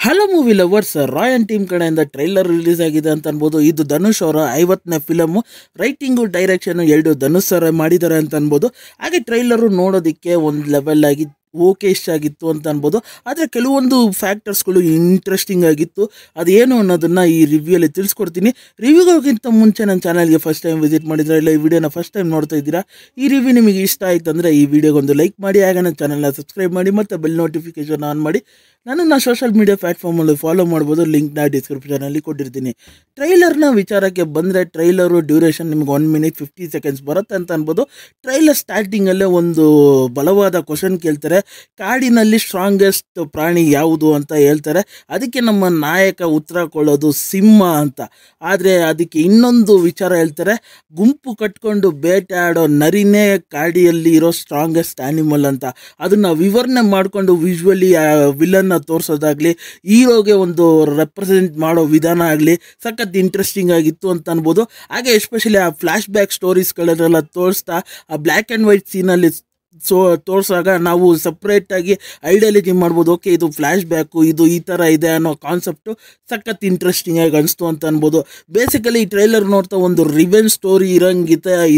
Hello movie lovers, Rayan team ಕಡೆಯಿಂದ trailer release ಆಗಿದೆ ಅಂತ ಅನ್ಬೋದು. ಇದು ಧನುಷ್ ಅವರ 50ನೇ ಫಿಲಮು. ರೈಟಿಂಗು ಡೈರೆಕ್ಷನ್ ಎರಡು ಧನುಷ್ ಸರ್ ಮಾಡಿದ್ದಾರೆ ಅಂತ ಅನ್ಬೋದು. ಹಾಗೆ ಟ್ರೈಲರು ನೋಡೋದಕ್ಕೆ ಒಂದು ಲೆವೆಲ್ ಆಗಿ ಓಕೆ ಇಷ್ಟ ಆಗಿತ್ತು ಅಂತ ಅನ್ಬೋದು. ಆದರೆ ಕೆಲವೊಂದು ಫ್ಯಾಕ್ಟರ್ಸ್ಗಳು ಇಂಟ್ರೆಸ್ಟಿಂಗ್ ಆಗಿತ್ತು. ಅದೇನು ಅನ್ನೋದನ್ನು ಈ ರಿವ್ಯೂಯಲ್ಲಿ ತಿಳಿಸ್ಕೊಡ್ತೀನಿ. ರಿವ್ಯೂಗೋಕ್ಕಿಂತ ಮುಂಚೆ ನನ್ನ ಚಾನಲ್ಗೆ ಫಸ್ಟ್ ಟೈಮ್ ವಿಸಿಟ್ ಮಾಡಿದ್ರೆ ಇಲ್ಲ ಈ ವಿಡಿಯೋನ ಫಸ್ಟ್ ಟೈಮ್ ನೋಡ್ತಾ ಇದ್ದೀರಾ, ಈ ರಿವ್ಯೂ ನಿಮಗೆ ಇಷ್ಟ ಆಯಿತು ಅಂದರೆ ಈ ವಿಡಿಯೋಗೊಂದು ಲೈಕ್ ಮಾಡಿ, ಹಾಗೆ ನನ್ನ ಚಾನಲ್ನ ಸಬ್ಸ್ಕ್ರೈಬ್ ಮಾಡಿ ಮತ್ತು ಬೆಲ್ ನೋಟಿಫಿಕೇಷನ್ ಆನ್ ಮಾಡಿ. ನನ್ನನ್ನು ಸೋಷಲ್ ಮೀಡಿಯಾ ಪ್ಲ್ಯಾಟ್ಫಾರ್ಮಲ್ಲಿ ಫಾಲೋ ಮಾಡ್ಬೋದು. ಲಿಂಕ್ನ ಡಿಸ್ಕ್ರಿಪ್ಷನಲ್ಲಿ ಕೊಟ್ಟಿರ್ತೀನಿ. ಟ್ರೈಲರ್ನ ವಿಚಾರಕ್ಕೆ ಬಂದರೆ ಟ್ರೈಲರು ಡ್ಯೂರೇಷನ್ ನಿಮ್ಗೆ 1 minute 50 seconds ಬರುತ್ತೆ ಅಂತ ಅನ್ಬೋದು. ಟ್ರೈಲರ್ ಸ್ಟಾರ್ಟಿಂಗಲ್ಲೇ ಒಂದು ಬಲವಾದ ಕ್ವಶನ್ ಕೇಳ್ತಾರೆ, ಕಾಡಿನಲ್ಲಿ ಸ್ಟ್ರಾಂಗೆಸ್ಟ್ ಪ್ರಾಣಿ ಯಾವುದು ಅಂತ ಹೇಳ್ತಾರೆ. ಅದಕ್ಕೆ ನಮ್ಮ ನಾಯಕ ಉತ್ತರ ಕೊಡೋದು ಸಿಂಹ ಅಂತ. ಆದರೆ ಅದಕ್ಕೆ ಇನ್ನೊಂದು ವಿಚಾರ ಹೇಳ್ತಾರೆ, ಗುಂಪು ಕಟ್ಕೊಂಡು ಬೇಟೆಯಾಡೋ ನರಿನೇ ಕಾಡಿಯಲ್ಲಿ ಇರೋ ಸ್ಟ್ರಾಂಗೆಸ್ಟ್ ಆ್ಯನಿಮಲ್ ಅಂತ. ಅದನ್ನು ವಿವರಣೆ ಮಾಡಿಕೊಂಡು ವಿಜುವಲಿ ವಿಲನ್ನ ತೋರಿಸೋದಾಗಲಿ, ಹೀರೋಗೆ ಒಂದು ರೆಪ್ರೆಸೆಂಟ್ ಮಾಡೋ ವಿಧಾನ ಆಗಲಿ ಸಖತ್ ಇಂಟ್ರೆಸ್ಟಿಂಗ್ ಆಗಿತ್ತು ಅಂತ ಅನ್ಬೋದು. ಹಾಗೆ ಎಸ್ಪೆಷಲಿ ಆ ಫ್ಲ್ಯಾಶ್ ಬ್ಯಾಕ್ ಸ್ಟೋರೀಸ್ಗಳನ್ನೆಲ್ಲ ತೋರಿಸ್ತಾ ಆ ಬ್ಲ್ಯಾಕ್ ಆ್ಯಂಡ್ ವೈಟ್ ಸೀನಲ್ಲಿ ತೋರಿಸಾಗ ನಾವು ಸಪ್ರೇಟಾಗಿ ಐಡಿಯಾಲಜಿ ಮಾಡ್ಬೋದು. ಓಕೆ, ಇದು ಫ್ಲ್ಯಾಶ್ ಬ್ಯಾಕು, ಇದು ಈ ಥರ ಇದೆ ಅನ್ನೋ ಕಾನ್ಸೆಪ್ಟು ಸಖತ್ ಇಂಟ್ರೆಸ್ಟಿಂಗ್ ಆಗಿ ಅನಿಸ್ತು ಅಂತ ಅನ್ಬೋದು. ಬೇಸಿಕಲಿ ಈ ಟ್ರೈಲರ್ ನೋಡ್ತಾ ಒಂದು ರಿವೆಂಜ್ ಸ್ಟೋರಿ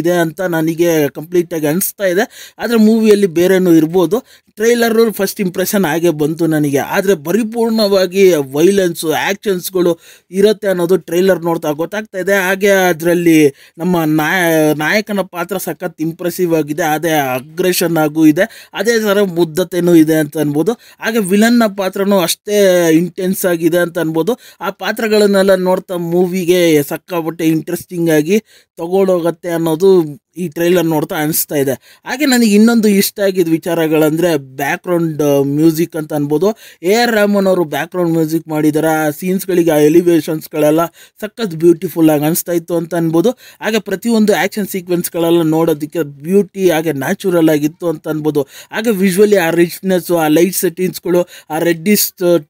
ಇದೆ ಅಂತ ನನಗೆ ಕಂಪ್ಲೀಟಾಗಿ ಅನಿಸ್ತಾ ಇದೆ. ಆದರೆ ಮೂವಿಯಲ್ಲಿ ಬೇರೆನೂ ಇರ್ಬೋದು. ಟ್ರೈಲರು ಫಸ್ಟ್ ಇಂಪ್ರೆಷನ್ ಹಾಗೆ ಬಂತು ನನಗೆ. ಆದರೆ ಪರಿಪೂರ್ಣವಾಗಿ ವೈಲೆನ್ಸು ಆ್ಯಕ್ಷನ್ಸ್ಗಳು ಇರುತ್ತೆ ಅನ್ನೋದು ಟ್ರೈಲರ್ ನೋಡ್ತಾ ಗೊತ್ತಾಗ್ತಾ ಇದೆ. ಹಾಗೆ ಅದರಲ್ಲಿ ನಮ್ಮ ನಾಯಕನ ಪಾತ್ರ ಸಖತ್ ಇಂಪ್ರೆಸಿವ್ ಆಗಿದೆ. ಅದೇ ಅಗ್ರೆಷನ್ ಆಗೂ ಇದೆ, ಅದೇ ಥರ ಮುದ್ದತೆನೂ ಇದೆ ಅಂತ ಅನ್ಬೋದು. ಹಾಗೆ ವಿಲನ್ನ ಪಾತ್ರನೂ ಅಷ್ಟೇ ಇಂಟೆನ್ಸ್ ಆಗಿದೆ ಅಂತ ಅನ್ಬೋದು. ಆ ಪಾತ್ರಗಳನ್ನೆಲ್ಲ ನೋಡ್ತಾ ಮೂವಿಗೆ ಸಕ್ಕಾಪಟ್ಟೆ ಇಂಟ್ರೆಸ್ಟಿಂಗ್ ಆಗಿ ತಗೊಂಡೋಗತ್ತೆ ಅನ್ನೋದು ಈ ಟ್ರೈಲರ್ ನೋಡ್ತಾ ಅನಿಸ್ತಾ ಇದೆ. ಹಾಗೆ ನನಗೆ ಇನ್ನೊಂದು ಇಷ್ಟ ಆಗಿದ್ದ ವಿಚಾರಗಳಂದರೆ ಬ್ಯಾಕ್ಗ್ರೌಂಡ್ ಮ್ಯೂಸಿಕ್ ಅಂತ ಅನ್ಬೋದು. AR ರೆಹಮಾನ್ ಅವರು ಬ್ಯಾಕ್ಗ್ರೌಂಡ್ ಮ್ಯೂಸಿಕ್ ಮಾಡಿದ್ದಾರೆ. ಆ ಸೀನ್ಸ್ಗಳಿಗೆ ಆ ಎಲಿವೇಷನ್ಸ್ಗಳೆಲ್ಲ ಸಖತ್ ಬ್ಯೂಟಿಫುಲ್ ಆಗಿ ಅನಿಸ್ತಾ ಇತ್ತು ಅಂತ ಅನ್ಬೋದು. ಹಾಗೆ ಪ್ರತಿಯೊಂದು ಆ್ಯಕ್ಷನ್ ಸೀಕ್ವೆನ್ಸ್ಗಳೆಲ್ಲ ನೋಡೋದಕ್ಕೆ ಬ್ಯೂಟಿ ಹಾಗೆ ನ್ಯಾಚುರಲ್ ಆಗಿತ್ತು ಅಂತ ಅನ್ಬೋದು. ಹಾಗೆ ವಿಜುವಲಿ ಆ ರಿಚ್ನೆಸ್ಸು, ಆ ಲೈಟ್ ಸೆಟ್ಟಿಂಗ್ಸ್ಗಳು, ಆ ರೆಡ್ಡಿಸ್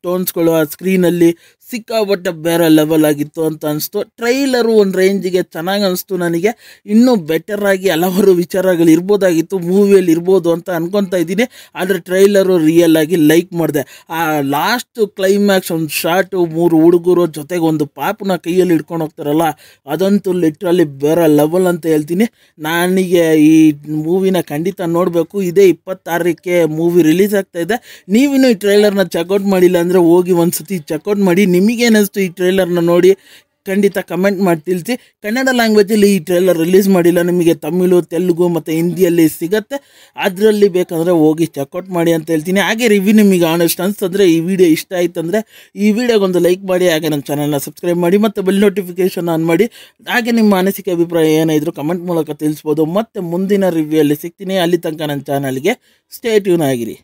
ಟೋನ್ಸ್ಗಳು ಆ ಸ್ಕ್ರೀನಲ್ಲಿ ಸಿಕ್ಕಾಪಟ್ಟೆ ಬೇರೆ ಲೆವೆಲ್ ಆಗಿತ್ತು ಅಂತ ಅನಿಸ್ತು. ಟ್ರೈಲರು ಒಂದು ರೇಂಜಿಗೆ ಚೆನ್ನಾಗಿ ಅನಿಸ್ತು ನನಗೆ. ಇನ್ನೂ ಬೆಟರ್ ಆಗಿ ಹಲವಾರು ವಿಚಾರಗಳು ಇರ್ಬೋದಾಗಿತ್ತು, ಮೂವಿಯಲ್ಲಿ ಇರ್ಬೋದು ಅಂತ ಅನ್ಕೊತಾ ಇದ್ದೀನಿ. ಆದರೆ ಟ್ರೈಲರು ರಿಯಲ್ ಆಗಿ ಲೈಕ್ ಮಾಡಿದೆ. ಆ ಲಾಸ್ಟ್ ಕ್ಲೈಮ್ಯಾಕ್ಸ್ ಒಂದು ಶಾರ್ಟು, 3 ಹುಡುಗರು ಜೊತೆಗೆ ಒಂದು ಪಾಪನ ಕೈಯಲ್ಲಿ ಹಿಡ್ಕೊಂಡು ಹೋಗ್ತಾರಲ್ಲ, ಅದಂತೂ ಲಿಟ್ರಲಿ ಬೇರೆ ಲೆವೆಲ್ ಅಂತ ಹೇಳ್ತೀನಿ. ನನಗೆ ಈ ಮೂವಿನ ಖಂಡಿತ ನೋಡಬೇಕು. ಇದೇ 26ಕ್ಕೆ ಮೂವಿ ರಿಲೀಸ್ ಆಗ್ತಾ ಇದೆ. ನೀವಿನ್ನೂ ಈ ಟ್ರೈಲರ್ನ ಚೆಕ್ಔಟ್ ಮಾಡಿಲ್ಲ ಅಂದರೆ ಹೋಗಿ ಒಂದು ಸತಿ ಚೆಕ್ಔಟ್ ಮಾಡಿ. ನಿಮಗೇನಿಸ್ತು ಈ ಟ್ರೈಲರ್ನ ನೋಡಿ ಖಂಡಿತ ಕಮೆಂಟ್ ಮಾಡಿ ತಿಳಿಸಿ. ಕನ್ನಡ ಲ್ಯಾಂಗ್ವೇಜಲ್ಲಿ ಈ ಟ್ರೈಲರ್ ರಿಲೀಸ್ ಮಾಡಿಲ್ಲ, ನಿಮಗೆ ತಮಿಳು, ತೆಲುಗು ಮತ್ತು ಹಿಂದಿಯಲ್ಲಿ ಸಿಗುತ್ತೆ. ಅದರಲ್ಲಿ ಬೇಕಂದರೆ ಹೋಗಿ ಚೆಕ್ಔಟ್ ಮಾಡಿ ಅಂತ ಹೇಳ್ತೀನಿ. ಹಾಗೆ ರಿವ್ಯೂ ನಿಮಗೆ ಆನೆಸ್ಟ್ ಅನಿಸ್ತಂದರೆ, ಈ ವಿಡಿಯೋ ಇಷ್ಟ ಆಯಿತು ಅಂದರೆ ಈ ವಿಡಿಯೋಗೊಂದು ಲೈಕ್ ಮಾಡಿ, ಹಾಗೆ ನನ್ನ ಚಾನಲ್ನ ಸಬ್ಸ್ಕ್ರೈಬ್ ಮಾಡಿ ಮತ್ತು ಬೆಲ್ ನೋಟಿಫಿಕೇಷನ್ ಆನ್ ಮಾಡಿ. ಹಾಗೆ ನಿಮ್ಮ ಅನಿಸಿಕೆ ಅಭಿಪ್ರಾಯ ಏನಾದರೂ ಕಮೆಂಟ್ ಮೂಲಕ ತಿಳಿಸ್ಬೋದು. ಮತ್ತು ಮುಂದಿನ ರಿವ್ಯೂಯಲ್ಲಿ ಸಿಗ್ತೀನಿ. ಅಲ್ಲಿ ತನಕ ನನ್ನ ಚಾನಲ್ಗೆ ಸ್ಟೇ ಟ್ಯೂನ್ ಆಗಿರಿ.